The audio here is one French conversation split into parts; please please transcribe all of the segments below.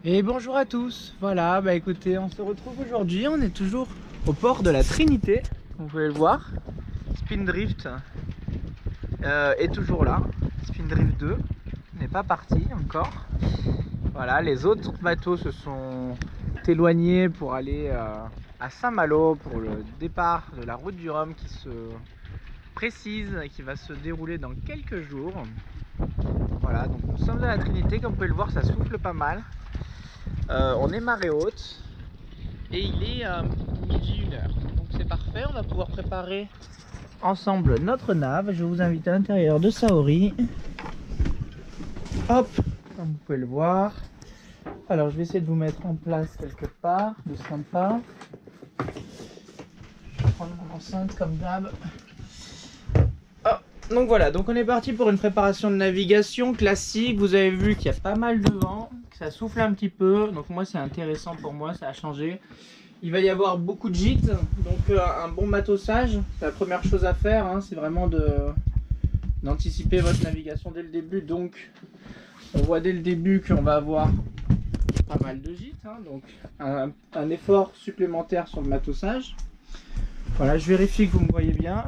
Et bonjour à tous, voilà, bah écoutez, on se retrouve aujourd'hui, on est toujours au port de la Trinité, vous pouvez le voir. Spindrift est toujours là, Spindrift 2 n'est pas parti encore. Voilà, les autres bateaux se sont éloignés pour aller à Saint-Malo pour le départ de la route du Rhum qui se précise et qui va se dérouler dans quelques jours. Voilà, donc nous sommes à la Trinité, comme vous pouvez le voir, ça souffle pas mal. On est marée haute et il est midi 1h. Donc c'est parfait, on va pouvoir préparer ensemble notre nave. Je vais vous inviter à l'intérieur de Saori. Hop, comme vous pouvez le voir. Alors je vais essayer de vous mettre en place quelque part, de sympa. Je vais prendre mon enceinte comme d'hab. Donc voilà, donc on est parti pour une préparation de navigation classique. Vous avez vu qu'il y a pas mal de vent, que ça souffle un petit peu. Donc moi c'est intéressant pour moi, ça a changé. Il va y avoir beaucoup de gîtes, donc un bon matossage. C'est la première chose à faire, hein, c'est vraiment d'anticiper votre navigation dès le début. Donc on voit dès le début qu'on va avoir pas mal de gîtes, hein, donc un effort supplémentaire sur le matossage. Voilà, je vérifie que vous me voyez bien.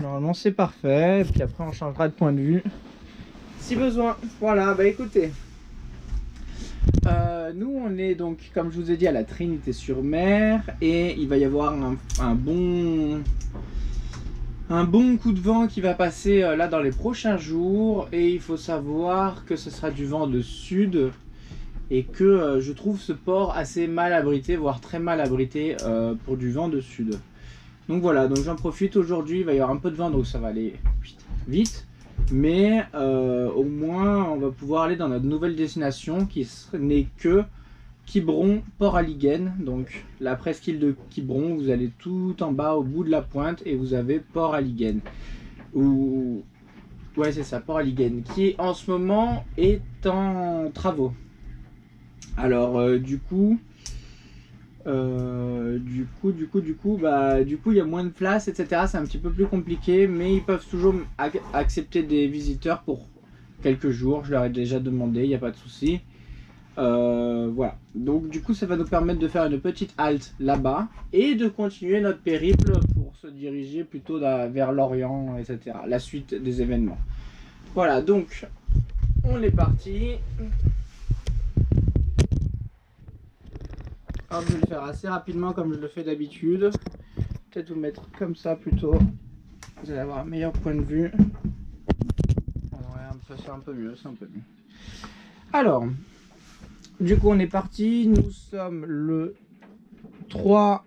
Normalement c'est parfait, et puis après on changera de point de vue si besoin. Voilà, bah écoutez, nous on est donc, comme je vous ai dit, à la Trinité-sur-Mer, et il va y avoir un bon coup de vent qui va passer là dans les prochains jours, et il faut savoir que ce sera du vent de sud, et que je trouve ce port assez mal abrité, voire très mal abrité pour du vent de sud. Donc voilà, donc j'en profite aujourd'hui, il va y avoir un peu de vent, donc ça va aller vite. Mais au moins, on va pouvoir aller dans notre nouvelle destination qui n'est que Quiberon, Port-Aliguen. Donc la presqu'île de Quiberon, vous allez tout en bas au bout de la pointe et vous avez Port-Aliguen. Ou... Ouais, c'est ça, Port-Aliguen, qui en ce moment est en travaux. Alors du coup, il y a moins de place, etc. C'est un petit peu plus compliqué, mais ils peuvent toujours accepter des visiteurs pour quelques jours. Je leur ai déjà demandé, il n'y a pas de souci. Voilà. Donc du coup, ça va nous permettre de faire une petite halte là-bas et de continuer notre périple pour se diriger plutôt vers l'Orient, etc. La suite des événements. Voilà, donc on est parti. Hop, je vais le faire assez rapidement comme je le fais d'habitude. Peut-être vous mettre comme ça plutôt. Vous allez avoir un meilleur point de vue. Ouais, c'est un peu mieux, c'est un peu mieux. Alors, du coup on est parti. Nous sommes le 3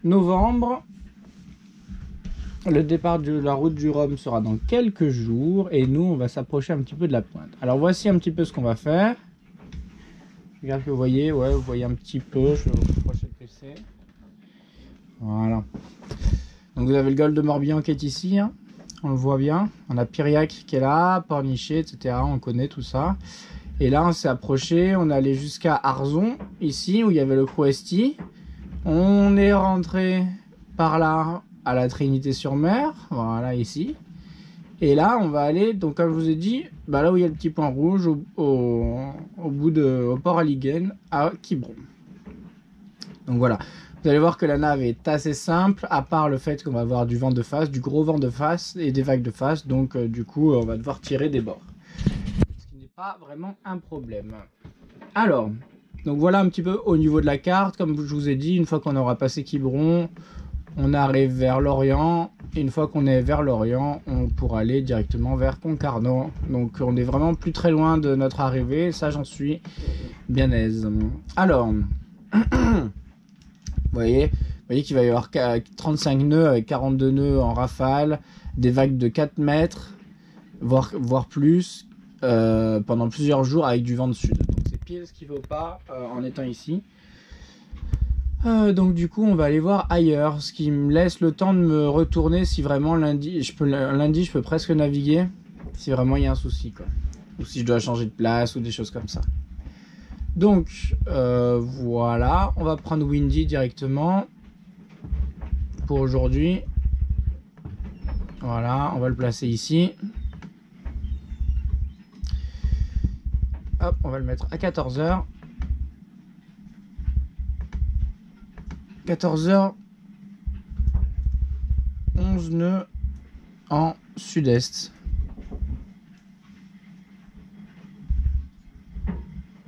novembre. Le départ de la route du Rhum sera dans quelques jours. Et nous, on va s'approcher un petit peu de la pointe. Alors voici un petit peu ce qu'on va faire. Regarde que vous voyez, ouais, vous voyez un petit peu, je vais vous rapprocher le PC. Voilà. Donc vous avez le golfe de Morbihan qui est ici, hein. On le voit bien. On a Piriac qui est là, Pornichet, etc. On connaît tout ça. Et là, on s'est approché, on est allé jusqu'à Arzon, ici, où il y avait le Crouesti. On est rentré par là à la Trinité-sur-Mer, voilà, ici. Et là, on va aller, donc comme je vous ai dit, bah là où il y a le petit point rouge, au Port-Aliguen, à Quiberon. Donc voilà, vous allez voir que la nave est assez simple, à part le fait qu'on va avoir du vent de face, du gros vent de face et des vagues de face. Donc du coup, on va devoir tirer des bords. Ce qui n'est pas vraiment un problème. Alors, donc voilà un petit peu au niveau de la carte. Comme je vous ai dit, une fois qu'on aura passé Quiberon, on arrive vers l'Orient. Et une fois qu'on est vers l'Orient, on pourra aller directement vers Concarneau. Donc on est vraiment plus très loin de notre arrivée. Ça, j'en suis bien aise. Alors, vous voyez qu'il va y avoir 35 nœuds avec 42 nœuds en rafale. Des vagues de 4 mètres, voire plus, pendant plusieurs jours avec du vent de sud. Donc c'est pile ce qu'il ne faut pas en étant ici. Donc du coup on va aller voir ailleurs, ce qui me laisse le temps de me retourner si vraiment lundi je peux presque naviguer, si vraiment il y a un souci, quoi. Ou si je dois changer de place ou des choses comme ça. Donc voilà, on va prendre Windy directement pour aujourd'hui. Voilà, on va le placer ici. Hop, on va le mettre à 14h. 14h, 11 nœuds en sud-est.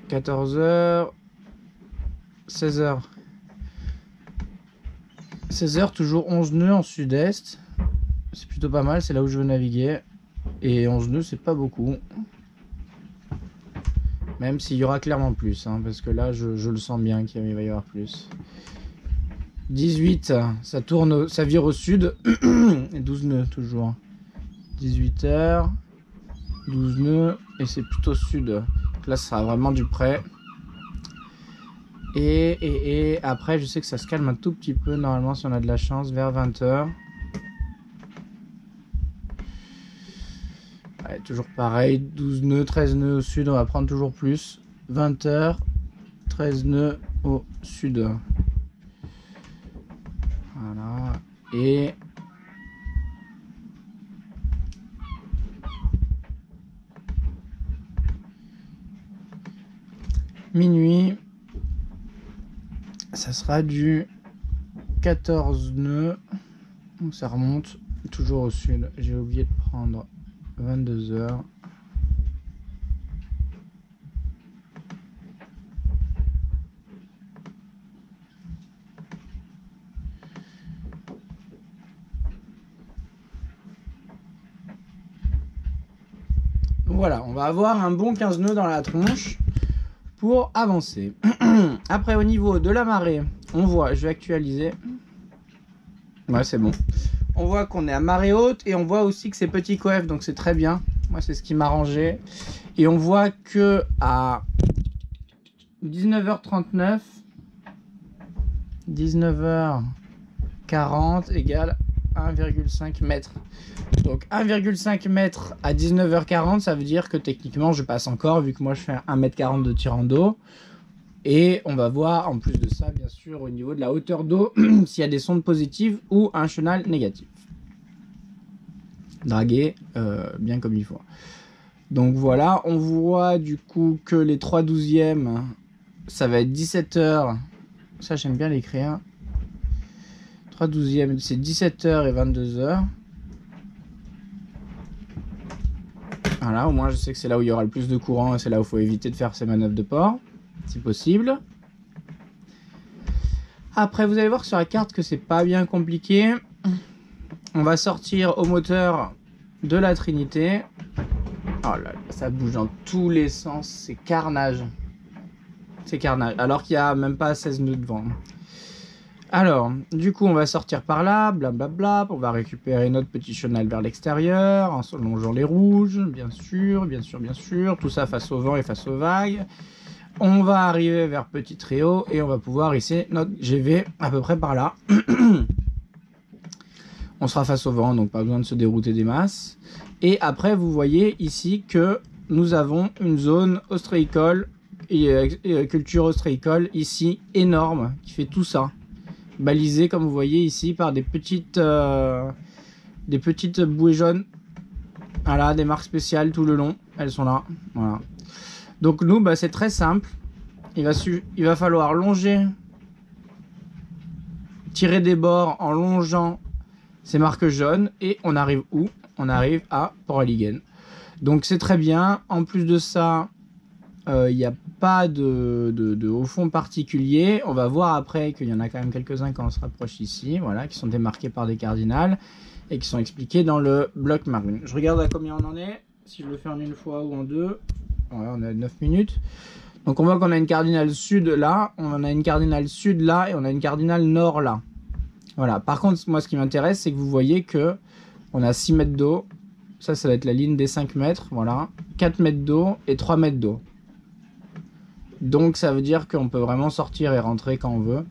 14h, 16h. 16h, toujours 11 nœuds en sud-est. C'est plutôt pas mal, c'est là où je veux naviguer. Et 11 nœuds, c'est pas beaucoup. Même s'il y aura clairement plus, hein, parce que là, je le sens bien qu'il va y avoir plus. 18, ça tourne, ça vire au sud. Et 12 nœuds, toujours. 18h, 12 nœuds, et c'est plutôt sud. Donc là, ça sera vraiment du près. Et après, je sais que ça se calme un tout petit peu, normalement, si on a de la chance, vers 20h. Ouais, toujours pareil, 12 nœuds, 13 nœuds au sud, on va prendre toujours plus. 20h, 13 nœuds au sud. Voilà. Et minuit, ça sera du 14 nœuds. Donc ça remonte toujours au sud. J'ai oublié de prendre 22h. Voilà, on va avoir un bon 15 nœuds dans la tronche pour avancer. Après, au niveau de la marée, on voit, je vais actualiser. Ouais, c'est bon. On voit qu'on est à marée haute et on voit aussi que c'est petit coef, donc c'est très bien. Moi, c'est ce qui m'a arrangé. Et on voit que à 19h39, 19h40 égale 1,5 mètres. Donc 1,5 mètre à 19h40, ça veut dire que techniquement je passe encore, vu que moi je fais 1m40 de tirant d'eau. Et on va voir en plus de ça, bien sûr, au niveau de la hauteur d'eau, s'il y a des sondes positives ou un chenal négatif. Draguer bien comme il faut. Donc voilà, on voit du coup que les 3/12e, ça va être 17h. Ça, j'aime bien l'écrire. 3/12e, c'est 17h et 22h. Voilà, au moins je sais que c'est là où il y aura le plus de courant et c'est là où il faut éviter de faire ces manœuvres de port, si possible. Après, vous allez voir sur la carte que c'est pas bien compliqué. On va sortir au moteur de la Trinité. Oh là là, ça bouge dans tous les sens, c'est carnage. C'est carnage, alors qu'il n'y a même pas 16 nœuds de vent. Alors, du coup, on va sortir par là, blablabla. On va récupérer notre petit chenal vers l'extérieur, en longeant les rouges, bien sûr, bien sûr, bien sûr. Tout ça face au vent et face aux vagues. On va arriver vers Petit Tréau et on va pouvoir hisser notre GV à peu près par là. On sera face au vent, donc pas besoin de se dérouter des masses. Et après, vous voyez ici que nous avons une zone ostréicole et culture ostréicole ici énorme qui fait tout ça. Balisé comme vous voyez ici par des petites bouées jaunes. Voilà, des marques spéciales tout le long. Elles sont là. Voilà. Donc nous, bah, c'est très simple. Il va falloir longer, tirer des bords en longeant ces marques jaunes. Et on arrive où? On arrive à Port-Alliguen. Donc c'est très bien. En plus de ça, il n'y a pas de haut fond particulier. On va voir après qu'il y en a quand même quelques-uns quand on se rapproche ici. Voilà, qui sont démarqués par des cardinals et qui sont expliqués dans le bloc marine. Je regarde à combien on en est. Si je le fais en une fois ou en deux. Voilà, on a 9 minutes. Donc on voit qu'on a une cardinale sud là, on a une cardinale sud là et on a une cardinale nord là. Voilà. Par contre, moi ce qui m'intéresse, c'est que vous voyez que on a 6 mètres d'eau. Ça va être la ligne des 5 mètres. Voilà. 4 mètres d'eau et 3 mètres d'eau. Donc ça veut dire qu'on peut vraiment sortir et rentrer quand on veut.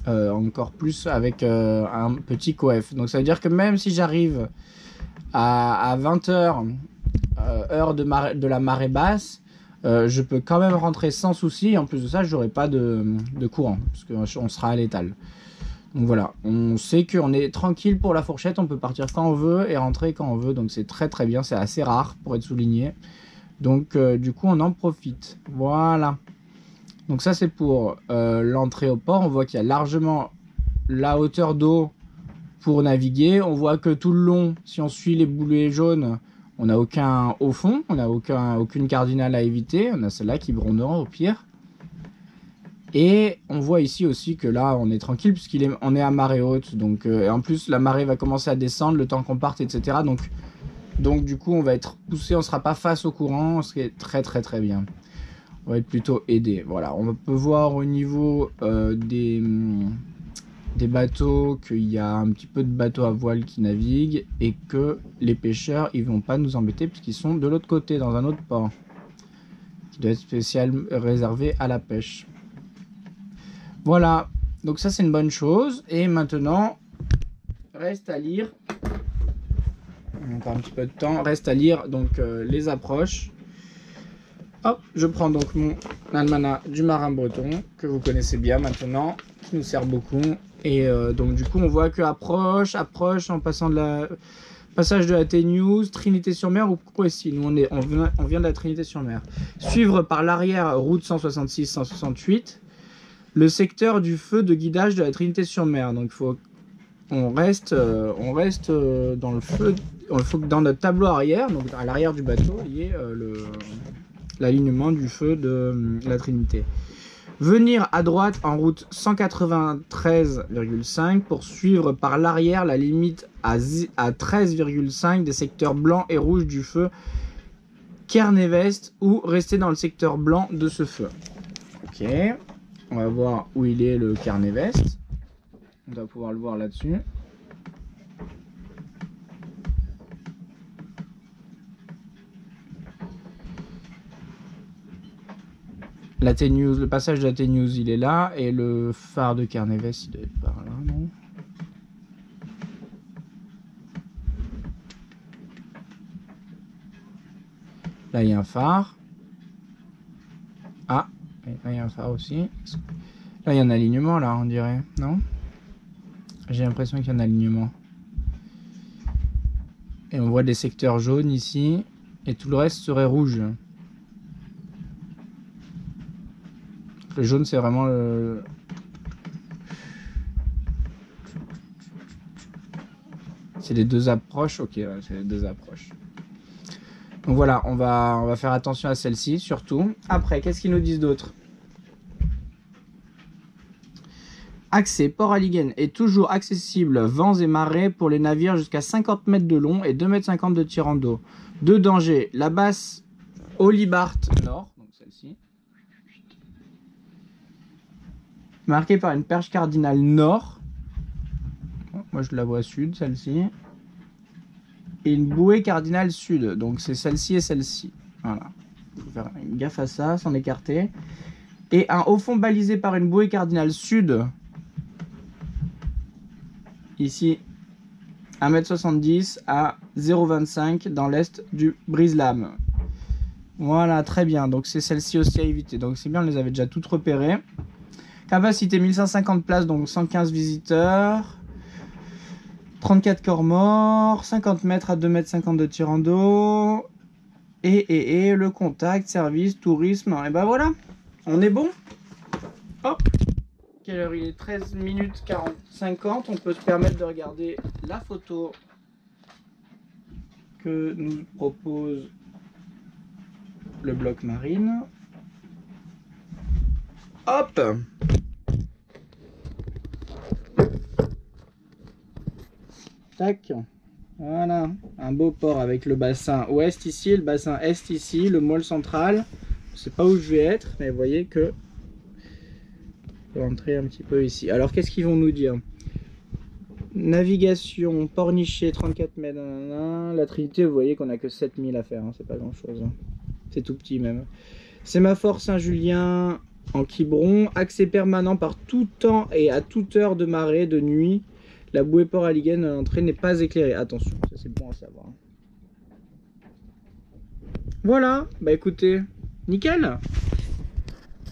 Encore plus avec un petit coef. Donc ça veut dire que même si j'arrive à 20h, heure de la marée basse, je peux quand même rentrer sans souci. En plus de ça, j'aurai pas de courant parce qu'on sera à l'étal. Donc voilà, on sait qu'on est tranquille pour la fourchette, on peut partir quand on veut et rentrer quand on veut. Donc c'est très très bien, c'est assez rare pour être souligné. Donc du coup on en profite. Voilà. Donc ça c'est pour l'entrée au port. On voit qu'il y a largement la hauteur d'eau pour naviguer. On voit que tout le long, si on suit les boulets jaunes, on n'a aucun au fond, on n'a aucune cardinale à éviter. On a celle-là qui brondera au pire. Et on voit ici aussi que là, on est tranquille puisqu'on est à marée haute. Donc, et en plus, la marée va commencer à descendre le temps qu'on parte, etc. Donc du coup, on va être poussé, on ne sera pas face au courant, ce qui est très très très bien. On va être plutôt aidé. Voilà, on peut voir au niveau des bateaux qu'il y a un petit peu de bateaux à voile qui naviguent et que les pêcheurs, ils vont pas nous embêter puisqu'ils sont de l'autre côté, dans un autre port qui doit être spécial réservé à la pêche. Voilà, donc ça c'est une bonne chose. Et maintenant, reste à lire. Encore un petit peu de temps. Reste à lire donc les approches. Hop, je prends donc mon almanach du marin breton que vous connaissez bien maintenant, qui nous sert beaucoup. Et donc du coup, on voit que approche en passant de la passage de la T-News, Trinité-sur-Mer ou Croissy. Nous on vient de la Trinité-sur-Mer. Suivre par l'arrière route 166-168. Le secteur du feu de guidage de la Trinité-sur-Mer. Donc on reste dans le feu. Il faut que dans notre tableau arrière, donc à l'arrière du bateau, il y ait l'alignement du feu de la Trinité. Venir à droite en route 193,5 pour suivre par l'arrière la limite à 13,5 des secteurs blancs et rouges du feu Kernevest ou rester dans le secteur blanc de ce feu. Ok. On va voir où il est le Kernevest. On va pouvoir le voir là-dessus. La T-News, le passage de la T-News, il est là. Et le phare de Kernevest, il doit être par là, non? Là, il y a un phare. Ah, là, il y a un phare aussi. Là, il y a un alignement, là, on dirait, non? J'ai l'impression qu'il y a un alignement. Et on voit des secteurs jaunes ici. Et tout le reste serait rouge. Le jaune, c'est vraiment le... C'est les deux approches. Ok, ouais, c'est les deux approches. Donc voilà, on va faire attention à celle-ci, surtout. Après, qu'est-ce qu'ils nous disent d'autre? Accès, Port Alliguen est toujours accessible, vents et marées pour les navires jusqu'à 50 mètres de long et 2,50 m de tirant d'eau. De danger, la basse Olibart Nord, donc celle-ci, marquée par une perche cardinale nord. Moi je la vois sud, celle-ci. Et une bouée cardinale sud, donc c'est celle-ci et celle-ci. Voilà, il faut faire gaffe à ça, s'en écarter. Et un haut fond balisé par une bouée cardinale sud. Ici, 1,70 m à 0,25 dans l'est du brise-lame. Voilà, très bien. Donc c'est celle-ci aussi à éviter. Donc c'est bien, on les avait déjà toutes repérées. Capacité 1150 places, donc 115 visiteurs. 34 corps morts, 50 mètres à 2,50 m de tirant d'eau. Et le contact, service, tourisme. Et ben voilà, on est bon. Hop. Quelle heure il est? 13 minutes 50. On peut se permettre de regarder la photo que nous propose le bloc marine. Hop! Tac. Voilà, un beau port avec le bassin ouest ici et le bassin est ici, le môle central. Je sais pas où je vais être, mais vous voyez que je vais entrer un petit peu ici. Alors qu'est-ce qu'ils vont nous dire? Navigation, pornichet 34 mètres, la Trinité, vous voyez qu'on a que 7000 à faire, hein, c'est pas grand chose, hein. C'est tout petit même. Sémaphore Saint-Julien en Quiberon, accès permanent par tout temps et à toute heure de marée, de nuit. La bouée Port Alliguen à l'entrée n'est pas éclairée. Attention, ça c'est bon à savoir. Voilà, bah écoutez, nickel.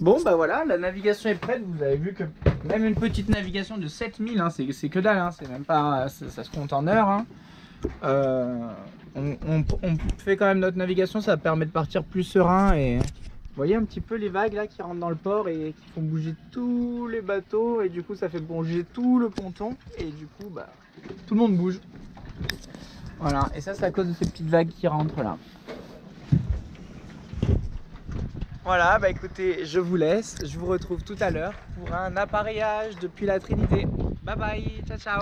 Bon bah voilà, la navigation est prête. Vous avez vu que même une petite navigation de 7000, hein, c'est que dalle, hein, c'est même pas, ça se compte en heures. Hein. On fait quand même notre navigation, ça permet de partir plus serein. Et vous voyez un petit peu les vagues là qui rentrent dans le port et qui font bouger tous les bateaux, et du coup ça fait bouger tout le ponton, et du coup bah, tout le monde bouge. Voilà, et ça c'est à cause de ces petites vagues qui rentrent là. Voilà, bah écoutez, je vous laisse, je vous retrouve tout à l'heure pour un appareillage depuis la Trinité. Bye bye, ciao ciao.